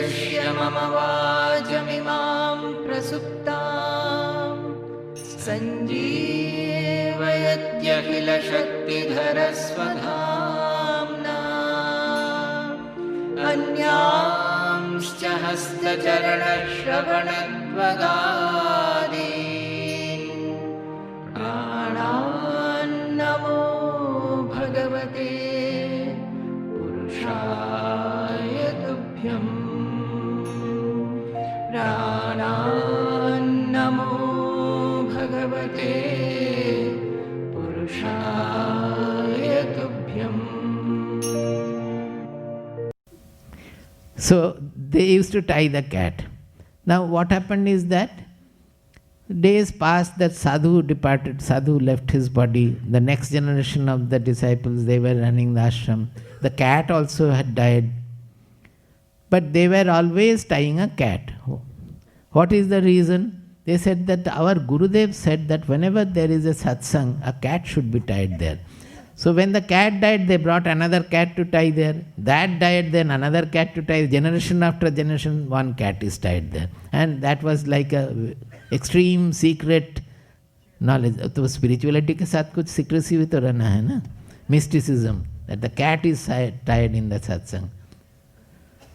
प्रविश्य मम वाचमिमां प्रसुप्तां सञ्जीवयत्यखिलशक्तिधरस्वधाम्ना अन्यांश्च हस्तचरणश्रवणत्वगादीन् प्राणान्नमो भगवते पुरुषाय तुभ्यं प्राणान्नमो भगवते पुरुषाय तुभ्यम्. So they used to tie the cat. Now what happened is that days passed, that sadhu departed, sadhu left his body. The next generation of the disciples, they were running the ashram. The cat also had died. But they were always tying a cat. What is the reason? They said that our Gurudev said that whenever there is a satsang, a cat should be tied there. So when the cat died, they brought another cat to tie there. That died, then another cat to tie. Generation after generation, one cat is tied there. And that was like a extreme secret knowledge. तो spirituality के साथ कुछ secrecy भी तो रहना है ना? Mysticism, that the cat is tied in the satsang.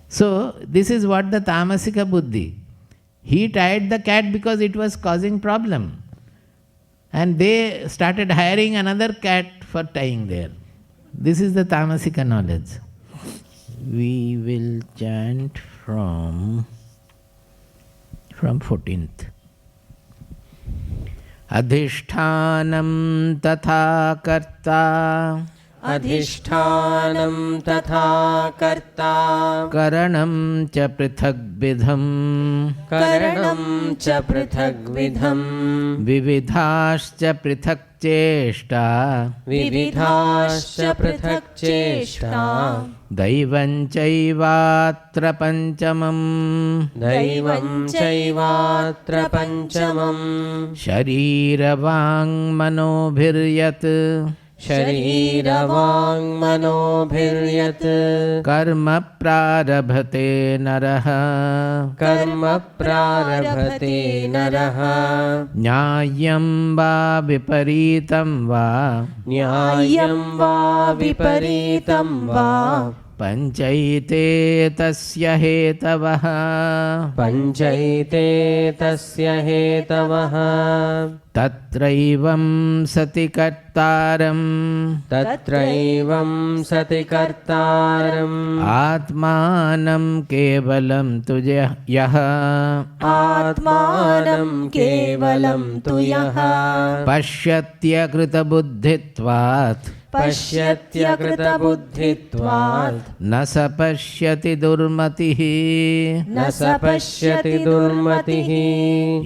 So this is what the tamasika buddhi. He tied the cat because it was causing problem. And they started hiring another cat for tying there. This is the tamasika knowledge. We will chant from 14th. Adhishtanam tatha karta, अधिष्ठानं तथा कर्ता karanam cha prithagvidham, करणं च पृथग्विधं vividhascha prithak cheshta, विविधाश्च पृथक् चेष्टा daivam chaivatra panchamam, दैवं चैवात्र पञ्चमम् shariravaং manobhiryat, शरीरवाङ्मनोभिर्यत् karma prarabhate naraha, कर्म प्रारभते नरः nyayam va viparitam va, न्यायं वा विपरीतं वा panchaite tasya hetavah, पञ्चैते तस्य हेतवः tatraivam sati kartaram, तत्रैवं सति कर्तारम् atmanam kevalam tuja yah, आत्मानं केवलं तु यः pashyatya krita buddhitvat, पश्यत्यकृतबुद्धित्वात् न स पश्यति दुर्मतिः, न स पश्यति दुर्मतिः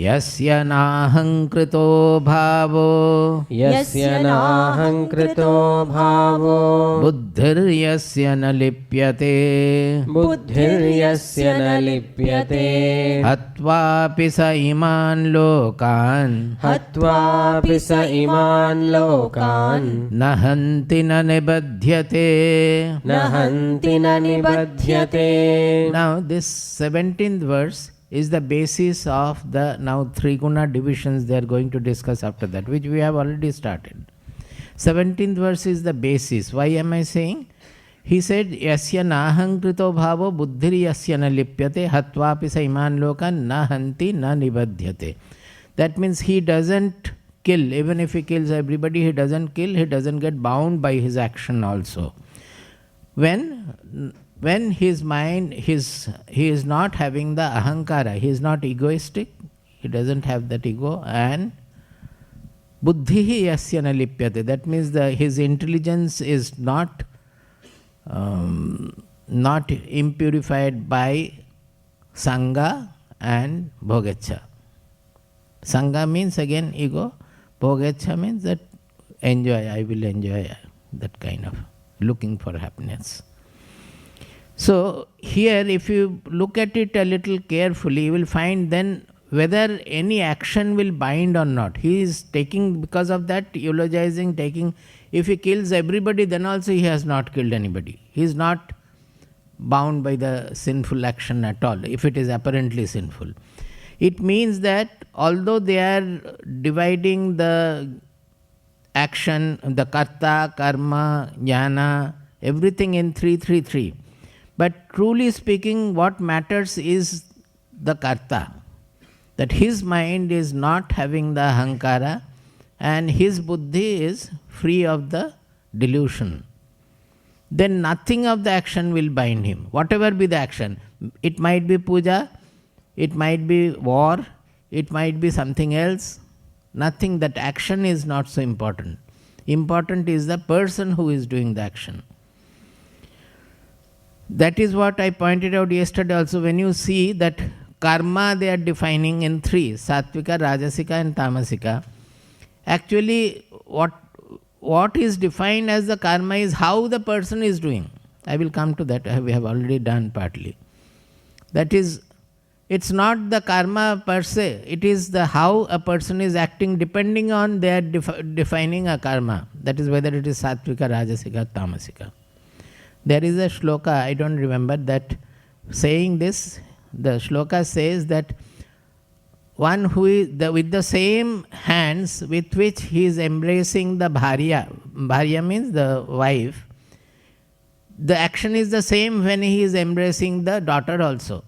यस्य नाहङ्कृतो भावो, यस्य नाहङ्कृतो भावो बुद्धिर्यस्य न लिप्यते, बुद्धिर्यस्य न लिप्यते हत्वापि स इमान् लोकान्, हत्वापि स इमान् लोकान् न हन्ति न निबध्यते. न हन्ति न निबध्यते. Now this 17th verse is the basis of the now three guna divisions they are going to discuss after that, which we have already started. 17th verse is the basis. Why am I saying? He said, Yasya nahankrito bhavo buddhir yasya na lipyate hatvapi sa iman lokan na hanti na nibadhyate. That means he doesn't kill. Even if he kills everybody, he doesn't kill. He doesn't get bound by his action also. When his mind, he is not having the ahankara, he is not egoistic, he doesn't have that ego, and buddhihi yasya na lipyate. That means his intelligence is not impurified by sangha and bhogecha. Sangha means again ego. Bhogecha means that enjoy, I will enjoy, that kind of looking for happiness. So here if you look at it a little carefully, you will find then whether any action will bind or not. He is taking, because of that, eulogizing, taking. If he kills everybody, then also he has not killed anybody. He is not bound by the sinful action at all, if it is apparently sinful. It means that although they are dividing the action, the karta, karma, jnana, everything in 3, but truly speaking, what matters is the karta, that his mind is not having the ahankara and his buddhi is free of the delusion. Then nothing of the action will bind him, whatever be the action. It might be puja, it might be war, it might be something else. Nothing, that action is not so important. Important is the person who is doing the action. That is what I pointed out yesterday also. When you see that karma they are defining in 3, sattvika, rajasika and tamasika. Actually what is defined as the karma is how the person is doing. I will come to that, we have already done partly. That is, it's not the karma per se, it is the how a person is acting depending on their defining a karma. That is whether it is sattvika, rajasika, tamasika. There is a shloka, I don't remember, that saying this, the shloka says that one who is with the same hands with which he is embracing the bharya means the wife, the action is the same when he is embracing the daughter also.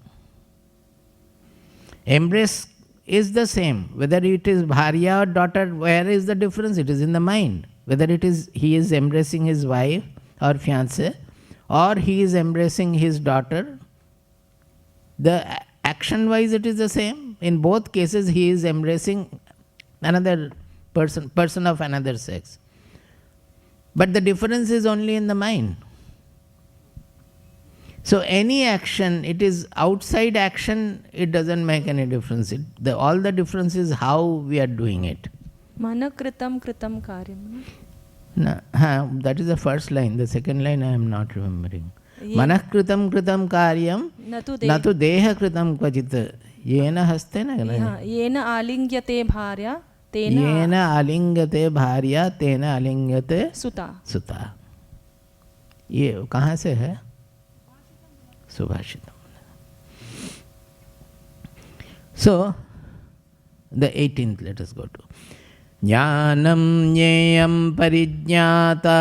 Embrace is the same, whether it is bharya or daughter. Where is the difference? It is in the mind. Whether it is he is embracing his wife or fiancé, or he is embracing his daughter, the action wise it is the same. In both cases he is embracing another person of another sex. But the difference is only in the mind. So any action, it is outside action, it doesn't make any difference. All the difference is how we are doing it. Mana kritam kritam karyam. No, that is the first line. The second line I am not remembering. Manah kritam kritam karyam natu deha kritam kvajit yena hastena. Yena alingyate bharya tena alingyate suta. ये कहाँ से है? Subhashitam. So, the 18th, let us go to. Jnanam jneyam parijñāta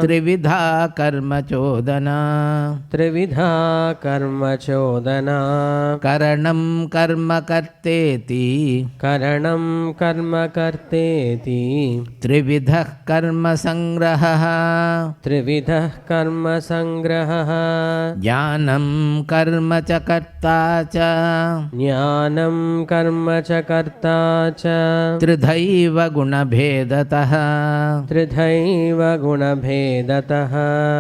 trividha karma chodana karanam karma karteti trividha karma sangraha jnanam karma cha karta cha ज्ञानं कर्म च कर्ता च त्रिधैव गुणभेदतः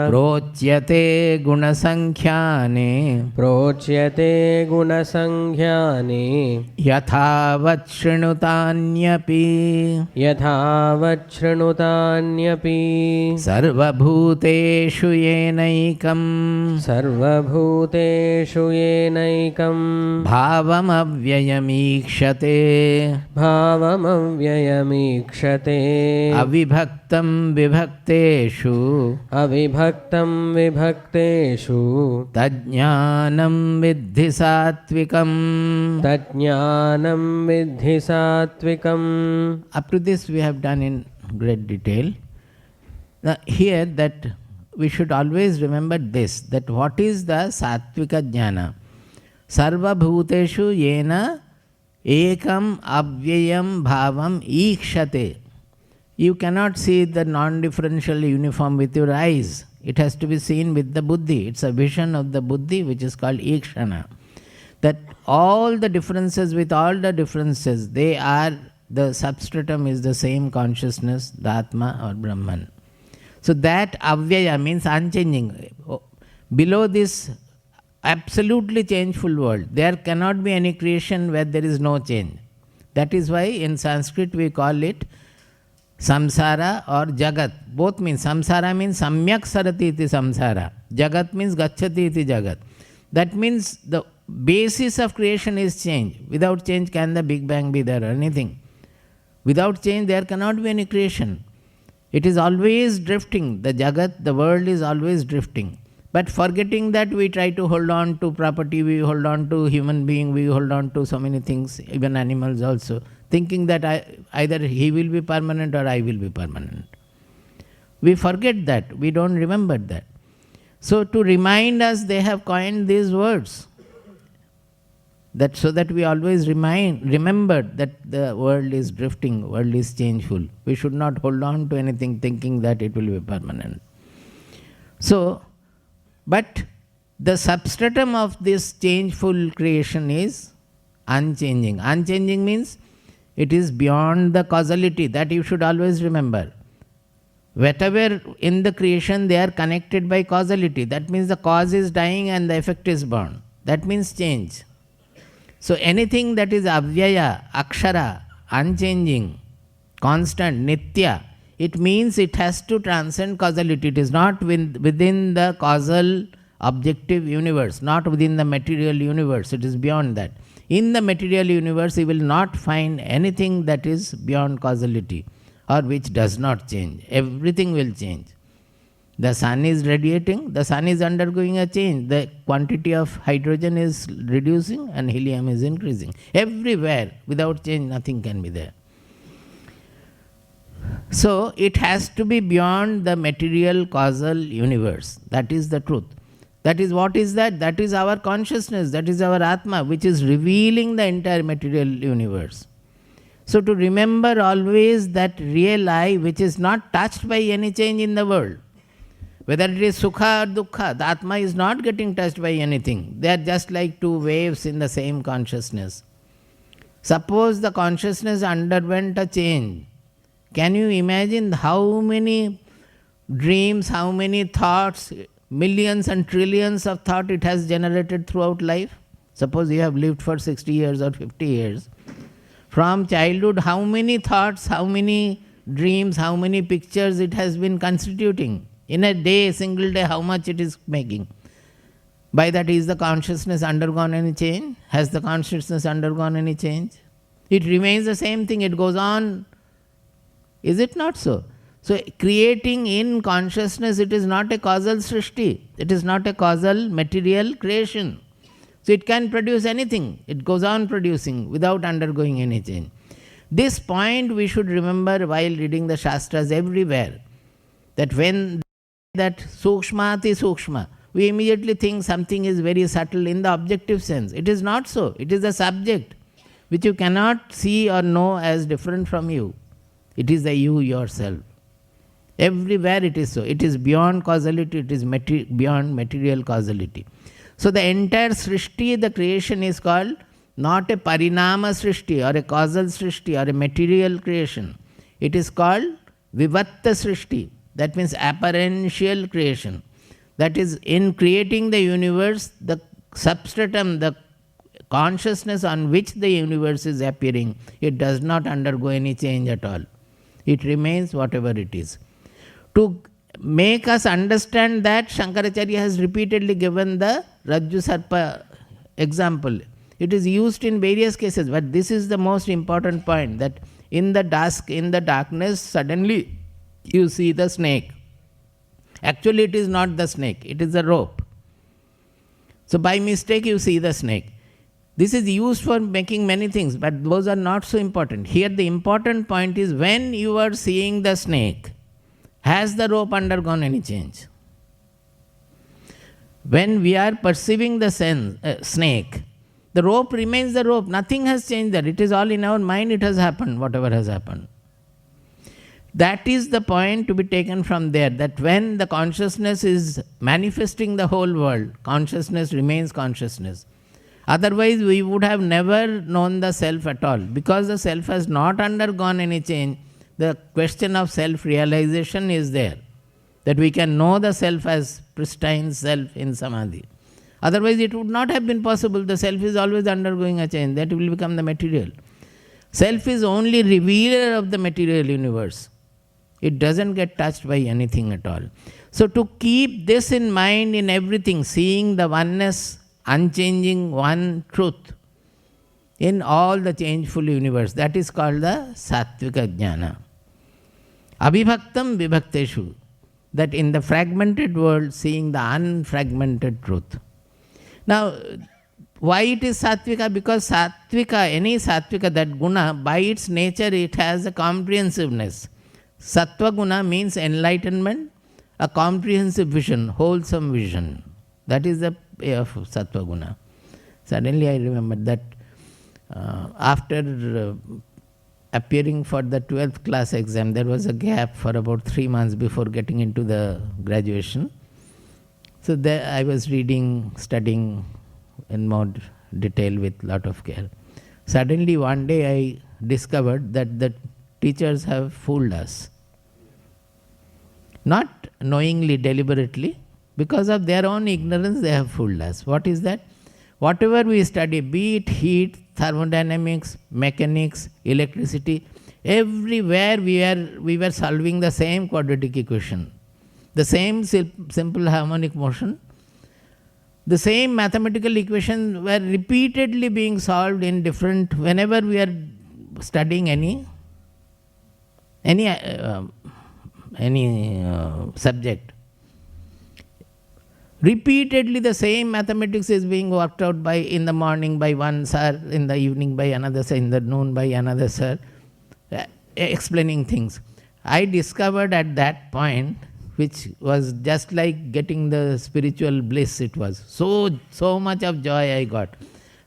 प्रोच्यते गुणसंख्याने यथावत् शृणुतान्यपि सर्वभूतेषु येनैकं भावमव्ययमीक्षते अविभक्तं विभक्तेषु तज्ज्ञानं विद्धि सात्विकम्. Up to this we have done in great detail. Now here that we should always remember this, that what is the sattvika jnana? Sarva bhuteshu yena ekam avyayam bhavam ikshate. You cannot see the non-differential uniform with your eyes. It has to be seen with the buddhi. It's a vision of the buddhi which is called ikshana. That all the differences with all the differences, they are, the substratum is the same consciousness, the Atma or Brahman. So that avyaya means unchanging. Below this absolutely changeful world, there cannot be any creation where there is no change. That is why in Sanskrit we call it samsara or jagat. Both means, samsara means samyak sarati iti samsara. Jagat means gacchati iti jagat. That means the basis of creation is change. Without change can the Big Bang be there or anything? Without change there cannot be any creation. It is always drifting. The Jagat, the world is always drifting. But forgetting that, we try to hold on to property, we hold on to human being, we hold on to so many things, even animals also, thinking that either he will be permanent or I will be permanent. We forget that, we don't remember that. So to remind us, they have coined these words, that so that we always remember that the world is drifting, world is changeful. We should not hold on to anything thinking that it will be permanent. So, but the substratum of this changeful creation is unchanging. Unchanging means it is beyond the causality, that you should always remember. Whatever in the creation, they are connected by causality. That means the cause is dying and the effect is born. That means change. So anything that is avyaya, akshara, unchanging, constant, nitya, it means it has to transcend causality. It is not within the causal objective universe, not within the material universe. It is beyond that. In the material universe, you will not find anything that is beyond causality or which does not change. Everything will change. The sun is radiating, the sun is undergoing a change. The quantity of hydrogen is reducing and helium is increasing. Everywhere, without change, nothing can be there. So, it has to be beyond the material causal universe. That is the truth. That is what is that? That is our consciousness, that is our Atma, which is revealing the entire material universe. So, to remember always that real I, which is not touched by any change in the world, whether it is Sukha or Dukkha, the Atma is not getting touched by anything. They are just like two waves in the same consciousness. Suppose the consciousness underwent a change. Can you imagine how many dreams, how many thoughts, millions and trillions of thought it has generated throughout life? Suppose you have lived for 60 years or 50 years. From childhood, how many thoughts, how many dreams, how many pictures it has been constituting? In a day, a single day, how much it is making? By that, is the consciousness undergone any change? Has the consciousness undergone any change? It remains the same thing, it goes on. Is it not so? So, creating in consciousness, it is not a causal srishti. It is not a causal material creation. So, it can produce anything. It goes on producing without undergoing any change. This point we should remember while reading the Shastras everywhere. That when that sukshmati sukshma, we immediately think something is very subtle in the objective sense. It is not so. It is the subject which you cannot see or know as different from you. It is the you yourself. Everywhere it is so. It is beyond causality, it is beyond material causality. So the entire srishti, the creation is called not a parinama srishti or a causal srishti or a material creation. It is called vivatta srishti. That means apparential creation. That is, in creating the universe, the substratum, the consciousness on which the universe is appearing, it does not undergo any change at all. It remains whatever it is. To make us understand that, Shankaracharya has repeatedly given the Rajju Sarpa example. It is used in various cases, but this is the most important point, that in the dusk, in the darkness, suddenly you see the snake. Actually, it is not the snake, it is the rope. So by mistake you see the snake. This is used for making many things, but those are not so important. Here the important point is, when you are seeing the snake, has the rope undergone any change? When we are perceiving the snake, the rope remains the rope. Nothing has changed there. It is all in our mind. It has happened, whatever has happened. That is the point to be taken from there, that when the consciousness is manifesting the whole world, consciousness remains consciousness. Otherwise, we would have never known the self at all. Because the self has not undergone any change, the question of self-realization is there. That we can know the self as pristine self in samadhi. Otherwise, it would not have been possible. The self is always undergoing a change. That will become the material. Self is only revealer of the material universe. It doesn't get touched by anything at all. So to keep this in mind in everything, seeing the oneness, unchanging one truth in all the changeful universe, that is called the Sattvika Jnana. Abhibhaktam vibhakteshu, that in the fragmented world, seeing the unfragmented truth. Now, why it is sattvika? Because sattvika, any sattvika, that guna, by its nature, it has a comprehensiveness. Sattva guna means enlightenment, a comprehensive vision, wholesome vision. That is the way of sattva guna. Suddenly I remember that after appearing for the 12th class exam, there was a gap for about 3 months before getting into the graduation. So there I was reading, studying in more detail with lot of care. Suddenly one day I discovered that the teachers have fooled us. Not knowingly, deliberately, because of their own ignorance they have fooled us. What is that? Whatever we study, be it heat, thermodynamics, mechanics, electricity, everywhere we were solving the same quadratic equation, the same simple harmonic motion, the same mathematical equations were repeatedly being solved in different, whenever we are studying any subject. Repeatedly the same mathematics is being worked out by, in the morning by one sir, in the evening by another sir, in the noon by another sir, explaining things. I discovered at that point, which was just like getting the spiritual bliss, it was. So much of joy I got.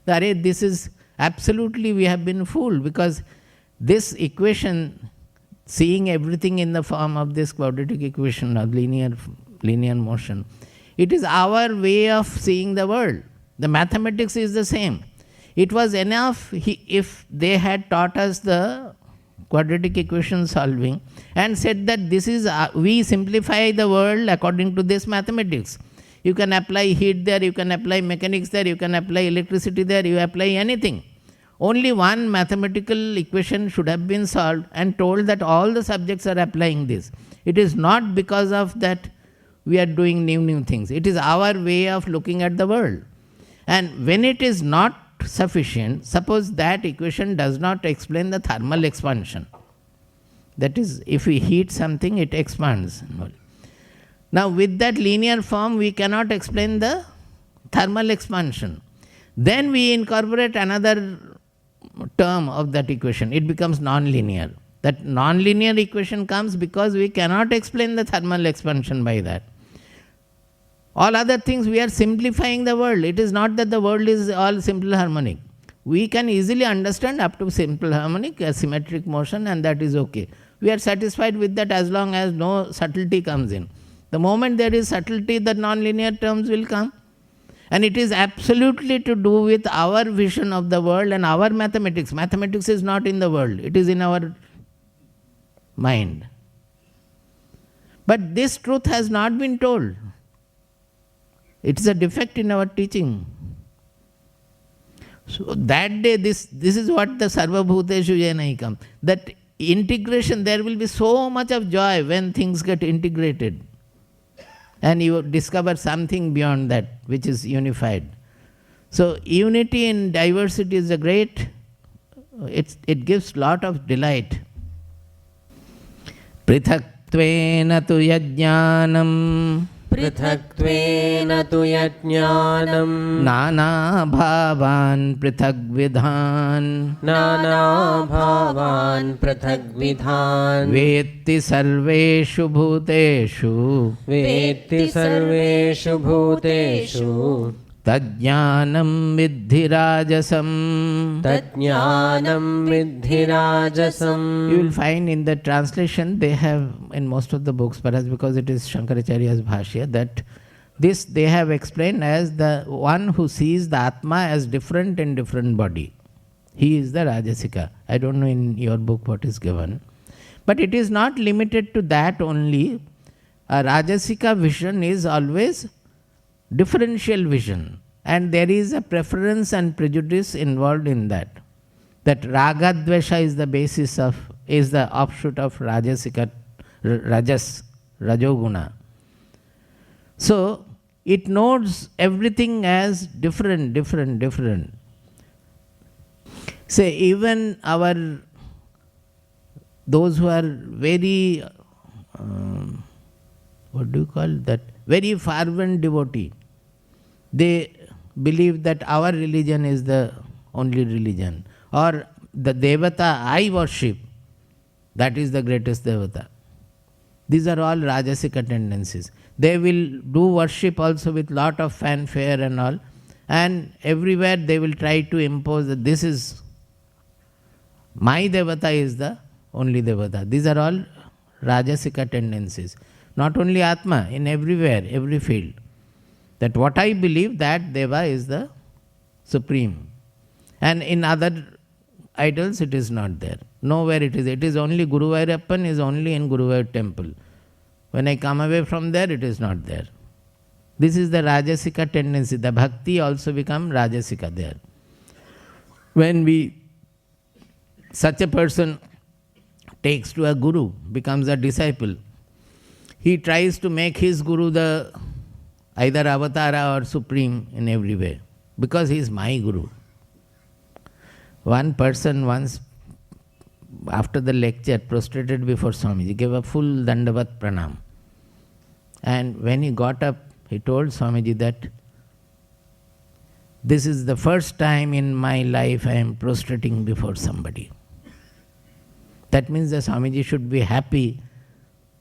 This is absolutely, we have been fooled, because this equation, seeing everything in the form of this quadratic equation of linear motion, it is our way of seeing the world. The mathematics is the same. It was enough if they had taught us the quadratic equation solving and said that this is, we simplify the world according to this mathematics. You can apply heat there, you can apply mechanics there, you can apply electricity there, you apply anything. Only one mathematical equation should have been solved and told that all the subjects are applying this. It is not because of that we are doing new things. It is our way of looking at the world. And when it is not sufficient, suppose that equation does not explain the thermal expansion. That is, if we heat something, it expands. Now with that linear form, we cannot explain the thermal expansion. Then we incorporate another term of that equation. It becomes non-linear. That non-linear equation comes because we cannot explain the thermal expansion by that. All other things, we are simplifying the world. It is not that the world is all simple harmonic. We can easily understand up to simple harmonic, a symmetric motion, and that is okay. We are satisfied with that as long as no subtlety comes in. The moment there is subtlety, the non-linear terms will come. And it is absolutely to do with our vision of the world and our mathematics. Mathematics is not in the world. It is in our mind. But this truth has not been told. It is a defect in our teaching. So that day, this is what the Sarva Bhuteshu Yenaikam. That integration, there will be so much of joy when things get integrated. And you discover something beyond that, which is unified. So unity in diversity is a great, it gives lot of delight. Prithaktvena tu yajnanam पृथक्त्वेन तु यज्ञानम् नानाभावान् पृथग्विधान् नानाभावान् पृथग्विधान् वेत्ति सर्वेषु भूतेषु वेत्ति सर्वेषु भूतेषु तज्ज्ञानं विद्धि राजसम् तज्ज्ञानं विद्धि राजसम्. You will find in the translation, they have in most of the books, perhaps because it is Shankaracharya's Bhashya, that this they have explained as the one who sees the Atma as different in different body. He is the Rajasika. I don't know in your book what is given. But it is not limited to that only. A Rajasika vision is always differential vision, and there is a preference and prejudice involved in that. That Raga Dvesha is the basis of, is the offshoot of Rajasika, Rajas, Rajoguna. So it notes everything as different. Say even those who are very what do you call that? Very fervent devotee. They believe that our religion is the only religion. Or the Devata I worship, that is the greatest Devata. These are all Rajasika tendencies. They will do worship also with lot of fanfare and all. And everywhere they will try to impose that this is, my Devata is the only Devata. These are all Rajasika tendencies. Not only Atma, in everywhere, every field. That what I believe, that Deva is the supreme. And in other idols it is not there. Nowhere it is. It is only Guruvayurappan is only in Guruvayur temple. When I come away from there, it is not there. This is the Rajasika tendency. The bhakti also become Rajasika there. When such a person takes to a guru, becomes a disciple, he tries to make his guru the either avatara or supreme in every way, because he is my guru. One person once, after the lecture, prostrated before Swamiji, gave a full Dandavat Pranam. And when he got up, he told Swamiji that this is the first time in my life I am prostrating before somebody. That means the Swamiji should be happy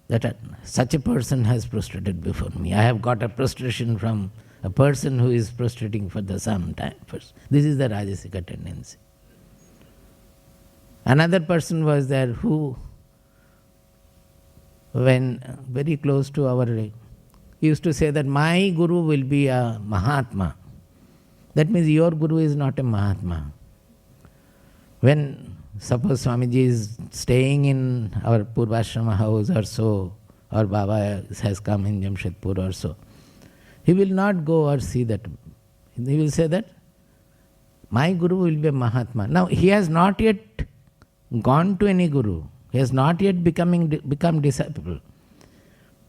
that such a person has prostrated before me. I have got a prostration from a person who is prostrating for the some time first. This is the Rajasika tendency. Another person was there who, when very close to our he used to say that my guru will be a Mahatma. That means your guru is not a Mahatma. When suppose Swamiji is staying in our Purvashrama house or so, or Baba has come in Jamshedpur or so, he will not go or see that. He will say that my guru will be a Mahatma. Now he has not yet gone to any guru. He has not yet become disciple.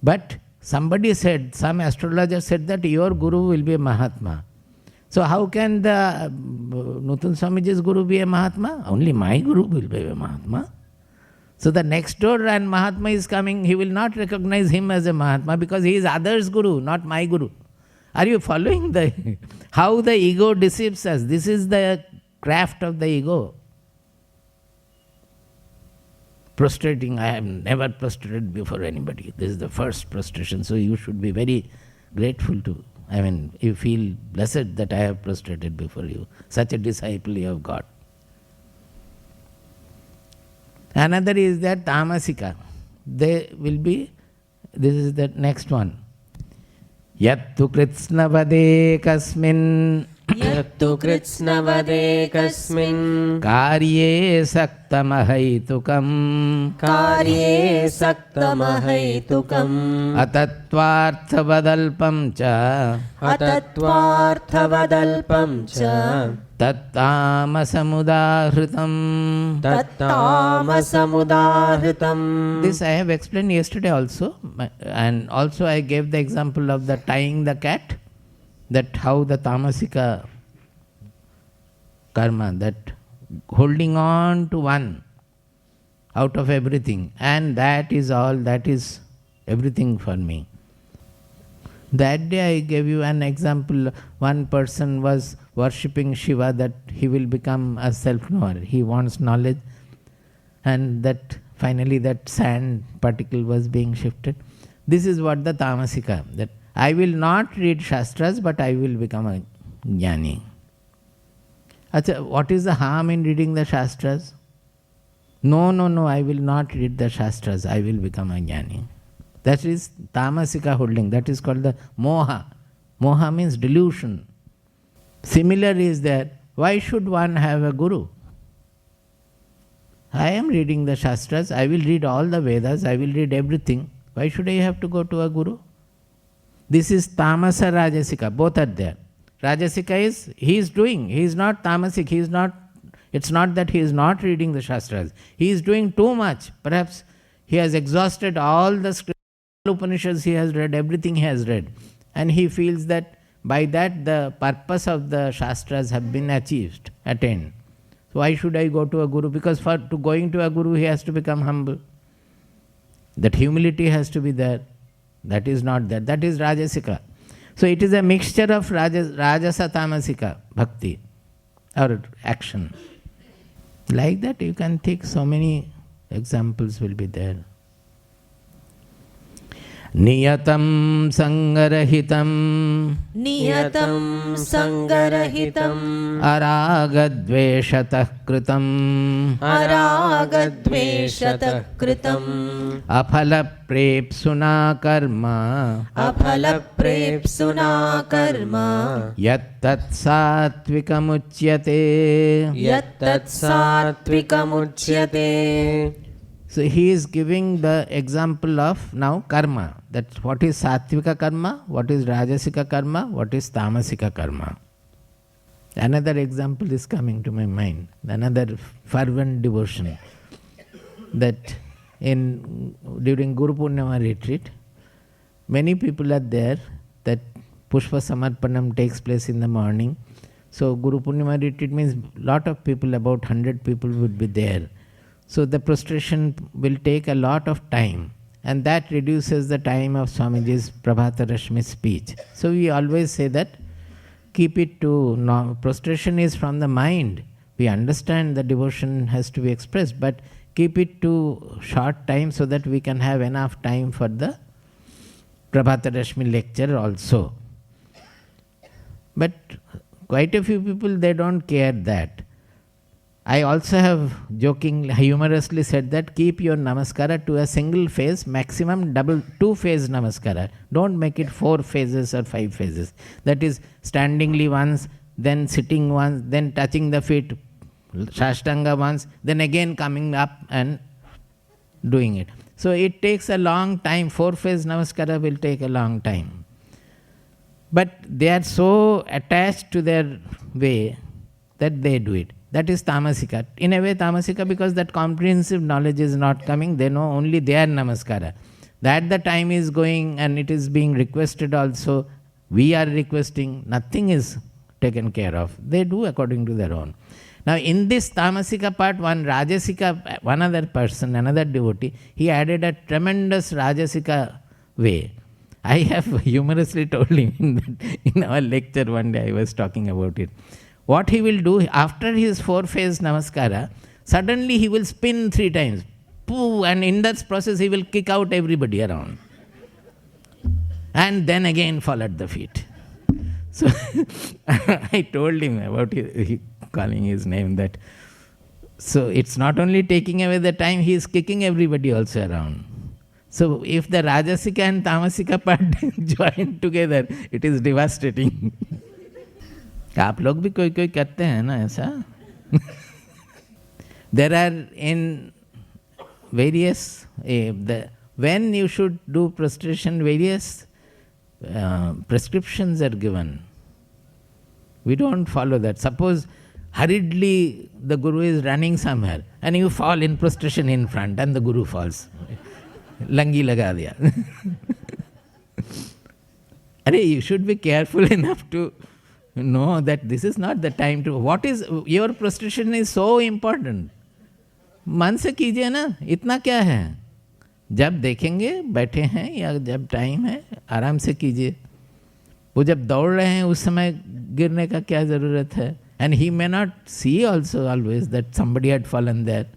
But somebody said, some astrologer said that your guru will be a Mahatma. So how can the Nutan Swamiji's guru be a Mahatma? Only my guru will be a Mahatma. So the next door and Mahatma is coming, he will not recognize him as a Mahatma because he is others' guru, not my guru. Are you following how the ego deceives us? This is the craft of the ego. Prostrating, I have never prostrated before anybody. This is the first prostration, so you should be very grateful to. You feel blessed that I have prostrated before you. Such a disciple you have got. Another is that Tamasika. They will be, this is the next one. Yattu kritsnavade kasmin Yattu kritsnavade kasmin karye saktamahaitukam Karye saktamahaitukam atattvarthavadalpam cha Atattvarthavadalpam cha tattamasamudahritam. Tattamasamudahritam. This I have explained yesterday also, and also I gave the example of the tying the cat, that how the tamasika karma, that holding on to one out of everything, and that is all, that is everything for me. That day I gave you an example. One person was worshipping Shiva that he will become a self-knower. He wants knowledge, and that finally that sand particle was being shifted. This is what the tamasika, that I will not read Shastras, but I will become a jnani. What is the harm in reading the Shastras? No, I will not read the Shastras, I will become a jnani. That is tamasika holding. That is called the moha. Moha means delusion. Similar is that, why should one have a guru? I am reading the Shastras, I will read all the Vedas, I will read everything. Why should I have to go to a guru? This is tamasa rajasika, both are there. Rajasika is, he is doing, he is not tamasik, he is not, it's not that he is not reading the Shastras. He is doing too much. Perhaps he has exhausted all the scriptures, Upanishads he has read, everything he has read. And he feels that by that the purpose of the Shastras have been attained. So why should I go to a guru? Because to going to a guru he has to become humble. That humility has to be there. That is not there. That is Rajasika. So it is a mixture of Rajasa Tamasika bhakti or action. Like that you can take so many examples will be there. Niyatam sangarahitam Niyatam sangarahitam aragadveshatah kritam aragadveshatah kritam aphala-prepsuna karma aphala-prepsuna karma yattat sattvikam-uchyate. yattat sattvikam-uchyate. So he is giving the example of now karma. That what is sattvika karma, what is rajasika karma, what is tamasika karma. Another example is coming to my mind. Another fervent devotion. That during Guru Purnima retreat, many people are there. That Pushpa Samarpanam takes place in the morning. So Guru Purnima retreat means lot of people, about 100 people would be there. So the prostration will take a lot of time, and that reduces the time of Swamiji's Prabhata Rashmi speech. So we always say that keep it to prostration is from the mind. We understand the devotion has to be expressed, but keep it to short time so that we can have enough time for the Prabhata Rashmi lecture also. But quite a few people, they don't care that. I also have humorously said that keep your namaskara to a single phase, maximum 2 phase namaskara. Don't make it 4 phases or 5 phases. That is standingly once, then sitting once, then touching the feet, Shashtanga once, then again coming up and doing it. So it takes a long time. 4 phase namaskara will take a long time. But they are so attached to their way that they do it. That is tamasika. In a way tamasika, because that comprehensive knowledge is not coming. They know only their namaskara. That the time is going and it is being requested also. We are requesting. Nothing is taken care of. They do according to their own. Now in this tamasika part, one other person, another devotee, he added a tremendous rajasika way. I have humorously told him that in our lecture one day I was talking about it. What he will do, after his 4 phase namaskara, suddenly he will spin 3 times. Pooh, and in that process he will kick out everybody around. And then again fall at the feet. So I told him about calling his name that. So it's not only taking away the time, he is kicking everybody also around. So if the Rajasika and Tamasika part join together, it is devastating. आप लोग भी कोई कोई करते हैं ना ऐसा? There are in various, when you should do prostration, various prescriptions are given. We don't follow that. Suppose hurriedly the Guru is running somewhere and you fall in prostration in front and the Guru falls. Langi laga diya. You should be careful enough to know that this is not the time to. What is your prostration is so important. मन से कीजिए ना, इतना क्या है? जब देखेंगे बैठे हैं या जब टाइम है आराम से कीजिए. वो जब दौड़ रहे हैं उस समय गिरने का क्या जरूरत है? And he may not see also always that somebody had fallen there.